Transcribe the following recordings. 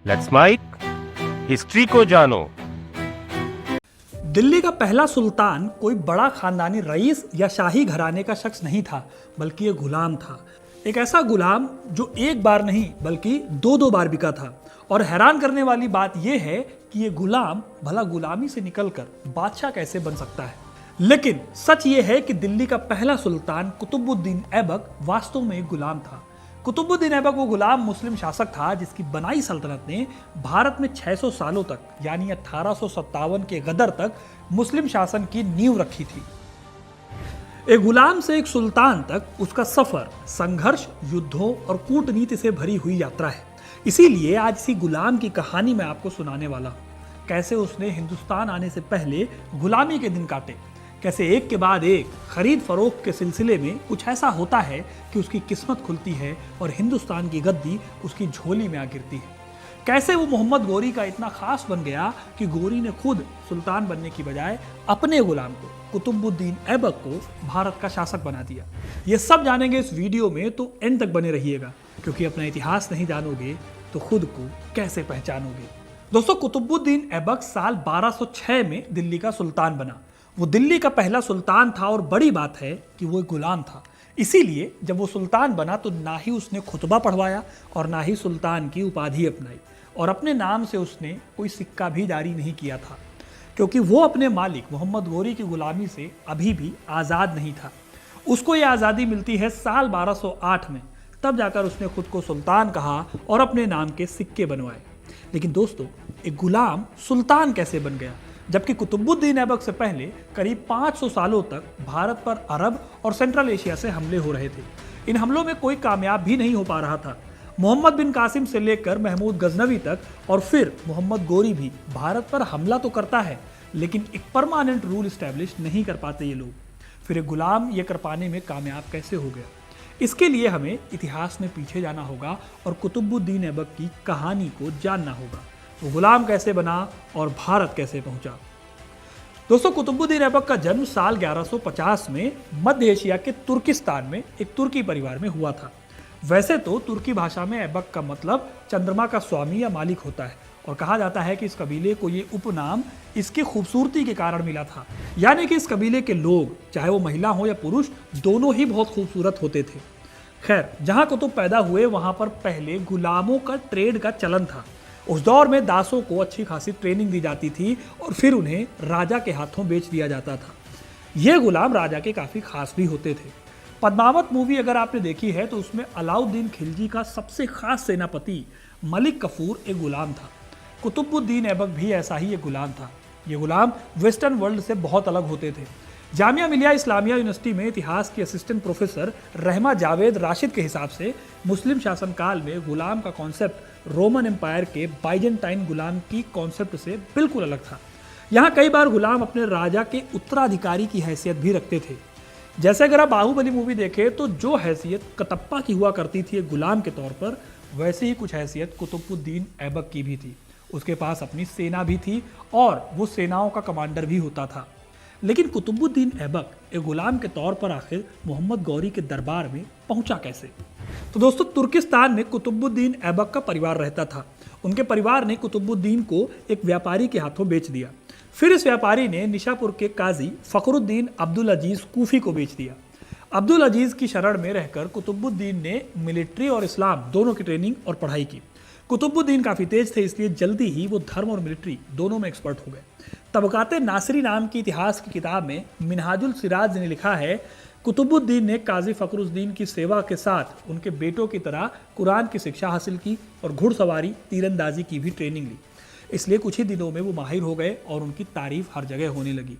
Let's mic history को जानो। दिल्ली का पहला सुल्तान कोई बड़ा खानदानी रईस या शाही घराने का शख्स नहीं था, बल्कि ये गुलाम था। एक ऐसा गुलाम जो एक बार नहीं बल्कि दो दो बार बिका था। और हैरान करने वाली बात यह है कि ये गुलाम भला गुलामी से निकलकर बादशाह कैसे बन सकता है। लेकिन सच ये है कि दिल्ली का पहला सुल्तान कुतुबुद्दीन ऐबक वास्तव में एक गुलाम था। कुतुबुद्दीन ऐबक वो गुलाम मुस्लिम शासक था जिसकी बनाई सल्तनत ने भारत में 600 सालों तक यानी 1857 के गदर तक मुस्लिम शासन की नींव रखी थी। एक गुलाम से एक सुल्तान तक उसका सफर संघर्ष, युद्धों और कूटनीति से भरी हुई यात्रा है। इसीलिए आज इसी गुलाम की कहानी मैं आपको सुनाने वाला हूं। कैसे उसने हिंदुस्तान आने से पहले गुलामी के दिन काटे, कैसे एक के बाद एक खरीद फरोख्त के सिलसिले में कुछ ऐसा होता है कि उसकी किस्मत खुलती है और हिंदुस्तान की गद्दी उसकी झोली में आ गिरती है। कैसे वो मोहम्मद गोरी का इतना खास बन गया कि गोरी ने खुद सुल्तान बनने की बजाय अपने गुलाम को कुतुबुद्दीन ऐबक को भारत का शासक बना दिया। ये सब जानेंगे इस वीडियो में, तो एंड तक बने रहिएगा, क्योंकि अपना इतिहास नहीं जानोगे तो खुद को कैसे पहचानोगे। दोस्तों, कुतुबुद्दीन ऐबक साल 1206 में दिल्ली का सुल्तान बना। वो दिल्ली का पहला सुल्तान था और बड़ी बात है कि वो एक गुलाम था। इसीलिए जब वो सुल्तान बना तो ना ही उसने खुतबा पढ़वाया और ना ही सुल्तान की उपाधि अपनाई, और अपने नाम से उसने कोई सिक्का भी जारी नहीं किया था, क्योंकि वो अपने मालिक मोहम्मद गोरी की गुलामी से अभी भी आज़ाद नहीं था। उसको ये आज़ादी मिलती है साल 1208 में। तब जाकर उसने खुद को सुल्तान कहा और अपने नाम के सिक्के बनवाए। लेकिन दोस्तों, एक गुलाम सुल्तान कैसे बन गया, जबकि कुतुबुद्दीन ऐबक से पहले करीब 500 सालों तक भारत पर अरब और सेंट्रल एशिया से हमले हो रहे थे। इन हमलों में कोई कामयाब भी नहीं हो पा रहा था। मोहम्मद बिन कासिम से लेकर महमूद गजनवी तक और फिर मोहम्मद गोरी भी भारत पर हमला तो करता है, लेकिन एक परमानेंट रूल इस्टेब्लिश नहीं कर पाते ये लोग। फिर एक गुलाम ये कर पाने में कामयाब कैसे हो गया, इसके लिए हमें इतिहास में पीछे जाना होगा और कुतुबुद्दीन ऐबक की कहानी को जानना होगा। वो गुलाम कैसे बना और भारत कैसे पहुंचा। दोस्तों, कुतुबुद्दीन ऐबक का जन्म साल 1150 में मध्य एशिया के तुर्किस्तान में एक तुर्की परिवार में हुआ था। वैसे तो तुर्की भाषा में ऐबक का मतलब चंद्रमा का स्वामी या मालिक होता है, और कहा जाता है कि इस कबीले को ये उपनाम इसकी खूबसूरती के कारण मिला था। यानी कि इस कबीले के लोग, चाहे वो महिला हो या पुरुष, दोनों ही बहुत खूबसूरत होते थे। खैर, जहां कुतुब पैदा हुए वहां पर पहले गुलामों का ट्रेड का चलन था। उस दौर में दासों को अच्छी खासी ट्रेनिंग दी जाती थी और फिर उन्हें राजा के हाथों बेच दिया जाता था। ये गुलाम राजा के काफ़ी खास भी होते थे। पद्मावत मूवी अगर आपने देखी है तो उसमें अलाउद्दीन खिलजी का सबसे खास सेनापति मलिक कफूर एक गुलाम था। कुतुबुद्दीन ऐबक भी ऐसा ही एक गुलाम था। ये गुलाम वेस्टर्न वर्ल्ड से बहुत अलग होते थे। जामिया मिलिया इस्लामिया यूनिवर्सिटी में इतिहास की असिस्टेंट प्रोफेसर रहमा जावेद राशिद के हिसाब से मुस्लिम शासनकाल में गुलाम का कॉन्सेप्ट रोमन एम्पायर के बाइजेंटाइन गुलाम की कॉन्सेप्ट से बिल्कुल अलग था। यहाँ कई बार गुलाम अपने राजा के उत्तराधिकारी की हैसियत भी रखते थे। जैसे अगर आप बाहुबली मूवी देखें तो जो हैसियत कटप्पा की हुआ करती थी एक गुलाम के तौर पर, वैसे ही कुछ हैसियत कुतुबुद्दीन ऐबक की भी थी। उसके पास अपनी सेना भी थी और वो सेनाओं का कमांडर भी होता था। लेकिन कुतुबुद्दीन ऐबक एक गुलाम के तौर पर आखिर मोहम्मद गौरी के दरबार में पहुंचा कैसे? तो दोस्तों, तुर्किस्तान में कुतुबुद्दीन ऐबक का परिवार रहता था। उनके परिवार ने कुतुबुद्दीन को एक व्यापारी के हाथों बेच दिया। फिर इस व्यापारी ने निशापुर के काजी फखरुद्दीन अब्दुल अजीज कूफी को बेच दिया। अब्दुल अजीज की शरण में रहकर कुतुबुद्दीन ने मिलिट्री और इस्लाम दोनों की ट्रेनिंग और पढ़ाई की। कुतुबुद्दीन काफ़ी तेज थे, इसलिए जल्दी ही वो धर्म और मिलिट्री दोनों में एक्सपर्ट हो गए। तबकाते नासिरी नाम की इतिहास की किताब में मिनहाजुल सिराज ने लिखा है, कुतुबुद्दीन ने काजी फखरुद्दीन की सेवा के साथ उनके बेटों की तरह कुरान की शिक्षा हासिल की और घुड़सवारी, तीरंदाजी की भी ट्रेनिंग ली। इसलिए कुछ ही दिनों में वो माहिर हो गए और उनकी तारीफ हर जगह होने लगी।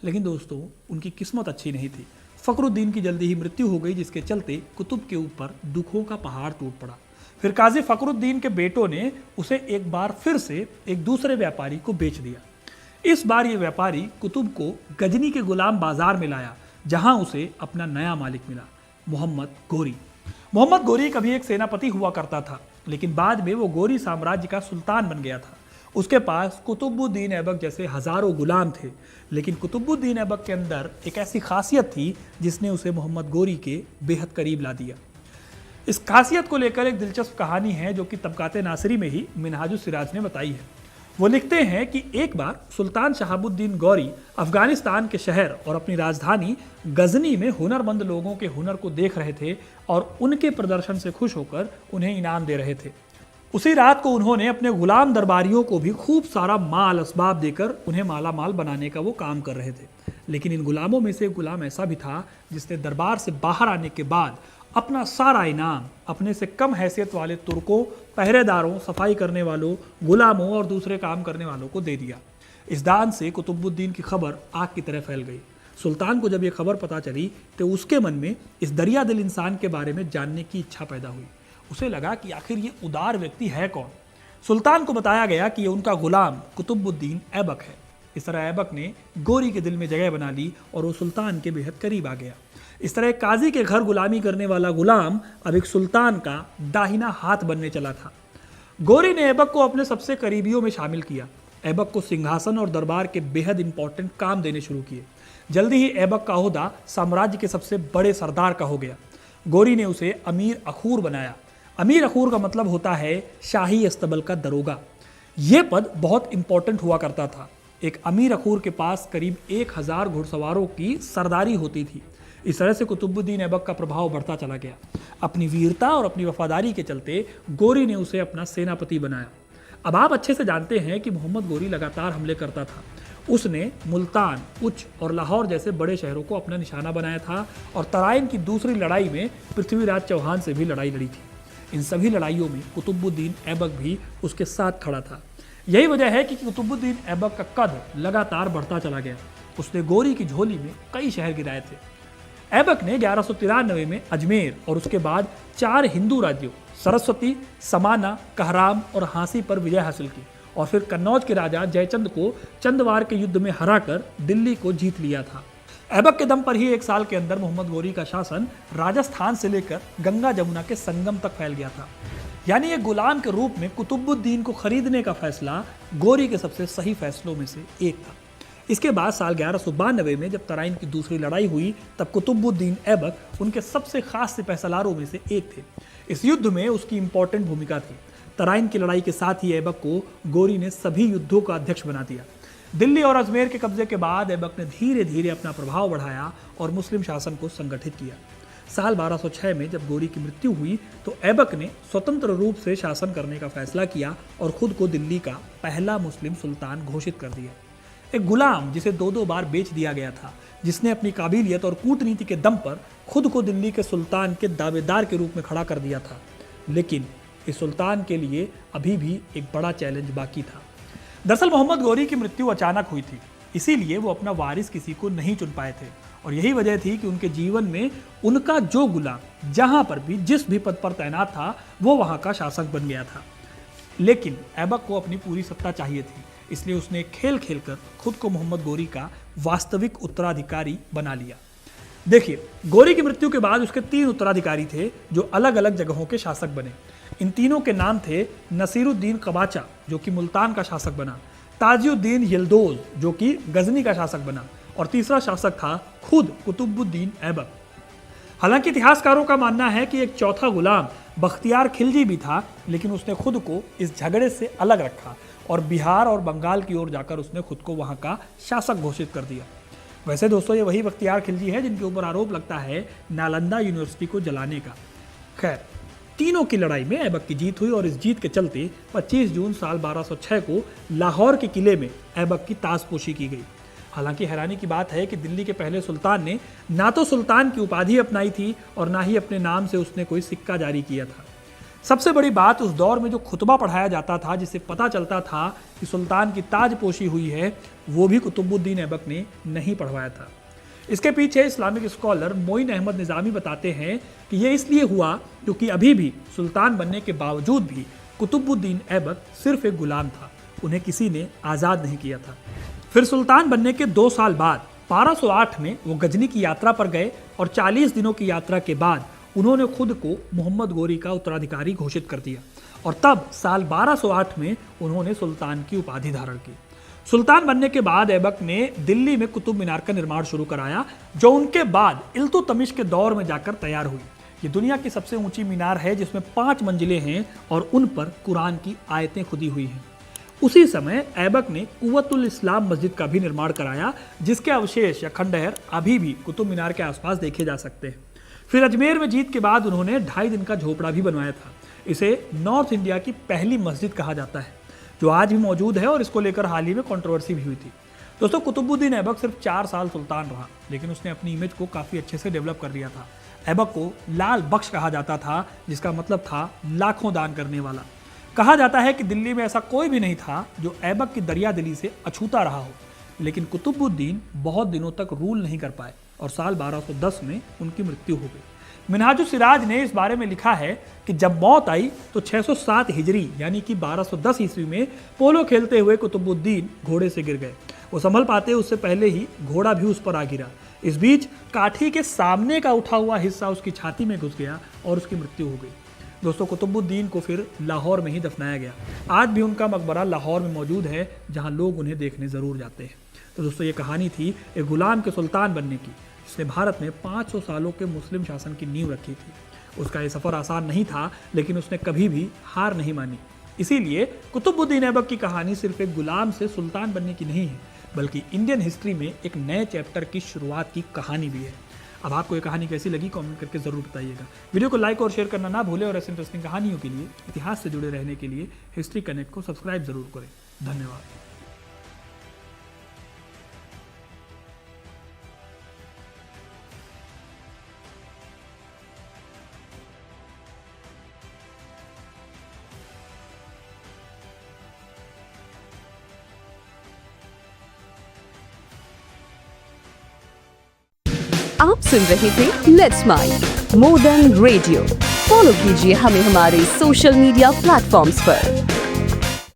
लेकिन दोस्तों, उनकी किस्मत अच्छी नहीं थी। फखरुद्दीन की जल्दी ही मृत्यु हो गई, जिसके चलते कुतुब के ऊपर दुखों का पहाड़ टूट पड़ा। फिर काजी फखरुद्दीन के बेटों ने उसे एक बार फिर से एक दूसरे व्यापारी को बेच दिया। इस बार ये व्यापारी कुतुब को गजनी के गुलाम बाजार में लाया, जहां उसे अपना नया मालिक मिला, मोहम्मद गोरी। मोहम्मद गोरी कभी एक सेनापति हुआ करता था, लेकिन बाद में वो गोरी साम्राज्य का सुल्तान बन गया था। उसके पास कुतुबुद्दीन ऐबक जैसे हजारों गुलाम थे, लेकिन कुतुबुद्दीन ऐबक के अंदर एक ऐसी खासियत थी जिसने उसे मोहम्मद गोरी के बेहद करीब ला दिया। इस खासियत को लेकर एक दिलचस्प कहानी है जो कि तबकाते नासिरी में ही मिनहाजुस सिराज ने बताई है। वो लिखते हैं कि एक बार सुल्तान शहाबुद्दीन गौरी अफगानिस्तान के शहर और अपनी राजधानी गजनी में हुनरमंद लोगों के हुनर को देख रहे थे और उनके प्रदर्शन से खुश होकर उन्हें इनाम दे रहे थे। उसी रात को उन्होंने अपने गुलाम दरबारियों को भी खूब सारा माल असबाब देकर उन्हें माला माल बनाने का वो काम कर रहे थे। लेकिन इन गुलामों में से एक गुलाम ऐसा भी था जिसने दरबार से बाहर आने के बाद अपना सारा इनाम अपने से कम हैसियत वाले तुर्कों, पहरेदारों, सफाई करने वालों, गुलामों और दूसरे काम करने वालों को दे दिया। इस दान से कुतुबुद्दीन की खबर आग की तरह फैल गई। सुल्तान को जब यह खबर पता चली तो उसके मन में इस दरिया दिल इंसान के बारे में जानने की इच्छा पैदा हुई। उसे लगा कि आखिर ये उदार व्यक्ति है कौन। सुल्तान को बताया गया कि ये उनका गुलाम कुतुबुद्दीन ऐबक है। इस तरह ऐबक ने गोरी के दिल में जगह बना ली और वो सुल्तान के बेहद करीब आ गया। इस तरह एक काजी के घर गुलामी करने वाला गुलाम अब एक सुल्तान का दाहिना हाथ बनने चला था। गोरी ने ऐबक को अपने सबसे करीबियों में शामिल किया। ऐबक को सिंहासन और दरबार के बेहद इंपॉर्टेंट काम देने शुरू किए। जल्दी ही ऐबक का ओहदा साम्राज्य के सबसे बड़े सरदार का हो गया। गोरी ने उसे अमीर अखूर बनाया। अमीर अखूर का मतलब होता है शाही अस्तबल का दरोगा। यह पद बहुत इंपॉर्टेंट हुआ करता था। एक अमीर अखूर के पास करीब 1000 घुड़सवारों की सरदारी होती थी। इस तरह से कुतुबुद्दीन ऐबक का प्रभाव बढ़ता चला गया। अपनी वीरता और अपनी वफादारी के चलते गोरी ने उसे अपना सेनापति बनाया। अब आप अच्छे से जानते हैं कि मोहम्मद गोरी लगातार हमले करता था। उसने मुल्तान, उच और लाहौर जैसे बड़े शहरों को अपना निशाना बनाया था और तराइन की दूसरी लड़ाई में पृथ्वीराज चौहान से भी लड़ाई लड़ी थी। इन सभी लड़ाइयों में कुतुबुद्दीन ऐबक भी उसके साथ खड़ा था। यही वजह है कि कुतुबुद्दीन ऐबक का कद लगातार बढ़ता चला गया। उसने गोरी की झोली में कई शहर गिराए थे। ऐबक ने 1193 में अजमेर और उसके बाद 4 हिंदू राज्यों सरस्वती, समाना, कहराम और हांसी पर विजय हासिल की और फिर कन्नौज के राजा जयचंद को चंदवार के युद्ध में हराकर दिल्ली को जीत लिया था। ऐबक के दम पर ही 1 साल के अंदर मोहम्मद गोरी का शासन राजस्थान से लेकर गंगा जमुना के संगम तक फैल गया था। यानी एक गुलाम के रूप में कुतुबुद्दीन को खरीदने का फैसला गोरी के सबसे सही फैसलों में से एक था। इसके बाद साल 1192 में जब तराइन की दूसरी लड़ाई हुई तब कुतुबुद्दीन ऐबक उनके सबसे खास सिपहसालारों में से एक थे। इस युद्ध में उसकी इंपॉर्टेंट भूमिका थी। तराइन की लड़ाई के साथ ही ऐबक को गोरी ने सभी युद्धों का अध्यक्ष बना दिया। दिल्ली और अजमेर के कब्जे के बाद ऐबक ने धीरे धीरे अपना प्रभाव बढ़ाया और मुस्लिम शासन को संगठित किया। साल 1206 में जब गोरी की मृत्यु हुई तो ऐबक ने स्वतंत्र रूप से शासन करने का फैसला किया और खुद को दिल्ली का पहला मुस्लिम सुल्तान घोषित कर दिया। एक गुलाम जिसे 2 बार बेच दिया गया था, जिसने अपनी काबिलियत और कूटनीति के दम पर खुद को दिल्ली के सुल्तान के दावेदार के रूप में खड़ा कर दिया था। लेकिन इस सुल्तान के लिए अभी भी एक बड़ा चैलेंज बाकी था। दरअसल मोहम्मद गोरी की मृत्यु अचानक हुई थी, इसीलिए वो अपना वारिस किसी को नहीं चुन पाए थे और यही वजह थी कि उनके जीवन में उनका जो गुलाम जहां पर भी जिस भी पद पर तैनात था वो वहां का शासक बन गया था। लेकिन ऐबक को अपनी पूरी सत्ता चाहिए थी, इसलिए उसने खेल खेलकर खुद को मोहम्मद गोरी का वास्तविक उत्तराधिकारी बना लिया। देखिए, गोरी की मृत्यु के बाद उसके 3 उत्तराधिकारी थे जो अलग अलग जगहों के शासक बने। इन तीनों के नाम थे नसीरुद्दीन कबाचा जो कि मुल्तान का शासक बना, ताजुद्दीन यिल्दोज जो कि गजनी का शासक बना और तीसरा शासक था खुद कुतुबुद्दीन ऐबक। हालांकि इतिहासकारों का मानना है कि एक चौथा गुलाम बख्तियार खिलजी भी था, लेकिन उसने खुद को इस झगड़े से अलग रखा और बिहार और बंगाल की ओर जाकर उसने खुद को वहां का शासक घोषित कर दिया। वैसे दोस्तों, ये वही बख्तियार खिलजी है जिनके ऊपर आरोप लगता है नालंदा यूनिवर्सिटी को जलाने का। खैर, तीनों की लड़ाई में ऐबक की जीत हुई और इस जीत के चलते 25 जून साल 1206 को लाहौर के किले में ऐबक की ताजपोशी की गई। हालांकि हैरानी की बात है कि दिल्ली के पहले सुल्तान ने ना तो सुल्तान की उपाधि अपनाई थी और ना ही अपने नाम से उसने कोई सिक्का जारी किया था। सबसे बड़ी बात, उस दौर में जो खुतबा पढ़ाया जाता था जिससे पता चलता था कि सुल्तान की ताजपोशी हुई है, वो भी कुतुबुद्दीन ऐबक ने नहीं पढ़वाया था। इसके पीछे इस्लामिक स्कॉलर मोइन अहमद निज़ामी बताते हैं कि यह इसलिए हुआ क्योंकि अभी भी सुल्तान बनने के बावजूद भी कुतुबुद्दीन ऐबक सिर्फ एक गुलाम था, उन्हें किसी ने आज़ाद नहीं किया था। फिर सुल्तान बनने के 2 साल बाद 1208 में वो गजनी की यात्रा पर गए और 40 दिनों की यात्रा के बाद उन्होंने खुद को मोहम्मद गोरी का उत्तराधिकारी घोषित कर दिया और तब साल 1208 में उन्होंने सुल्तान की उपाधि धारण की। सुल्तान बनने के बाद ऐबक ने दिल्ली में कुतुब मीनार का निर्माण शुरू कराया, जो उनके बाद इल्तुतमिश के दौर में जाकर तैयार हुई। ये दुनिया की सबसे ऊंची मीनार है जिसमें 5 मंजिलें हैं और उन पर कुरान की आयतें खुदी हुई हैं। उसी समय ऐबक ने कुव्वतुल इस्लाम मस्जिद का भी निर्माण कराया, जिसके अवशेष या खंडहर अभी भी कुतुब मीनार के आसपास देखे जा सकते हैं। फिर अजमेर में जीत के बाद उन्होंने 2.5 दिन का झोपड़ा भी बनवाया था। इसे नॉर्थ इंडिया की पहली मस्जिद कहा जाता है, जो आज भी मौजूद है और इसको लेकर हाल ही में कंट्रोवर्सी भी हुई थी। दोस्तों, कुतुबुद्दीन ऐबक सिर्फ 4 साल सुल्तान रहा, लेकिन उसने अपनी इमेज को काफ़ी अच्छे से डेवलप कर लिया था। ऐबक को लाल बख्श कहा जाता था, जिसका मतलब था लाखों दान करने वाला। कहा जाता है कि दिल्ली में ऐसा कोई भी नहीं था जो ऐबक की दरिया दिली से अछूता रहा हो, लेकिन कुतुबुद्दीन बहुत दिनों तक रूल नहीं कर पाए और साल 1210 में उनकी मृत्यु हो गई। मिनहाजुस सिराज ने इस बारे में लिखा है कि जब मौत आई तो 607 हिजरी यानी कि 1210 ईस्वी में पोलो खेलते हुए कुतुबुद्दीन घोड़े से गिर गए। वो संभल पाते उससे पहले ही घोड़ा भी उस पर आ गिरा। इस बीच काठी के सामने का उठा हुआ हिस्सा उसकी छाती में घुस गया और उसकी मृत्यु हो गई। दोस्तों, कुतुबुद्दीन को फिर लाहौर में ही दफनाया गया। आज भी उनका मकबरा लाहौर में मौजूद है, जहां लोग उन्हें देखने ज़रूर जाते हैं। तो दोस्तों, ये कहानी थी एक गुलाम के सुल्तान बनने की, जिसने भारत में 500 सालों के मुस्लिम शासन की नींव रखी थी। उसका ये सफ़र आसान नहीं था, लेकिन उसने कभी भी हार नहीं मानी। इसीलिए कुतुबुद्दीन ऐबक की कहानी सिर्फ एक गुलाम से सुल्तान बनने की नहीं है, बल्कि इंडियन हिस्ट्री में एक नए चैप्टर की शुरुआत की कहानी भी है। अब आपको ये कहानी कैसी लगी कमेंट करके ज़रूर बताइएगा। वीडियो को लाइक और शेयर करना ना भूलें और ऐसे इंटरेस्टिंग कहानियों के लिए, इतिहास से जुड़े रहने के लिए हिस्ट्री कनेक्ट को सब्सक्राइब जरूर करें। धन्यवाद। आप सुन रहे थे let's mind more than radio. Follow कीजिए हमें हमारे सोशल मीडिया प्लेटफॉर्म्स पर।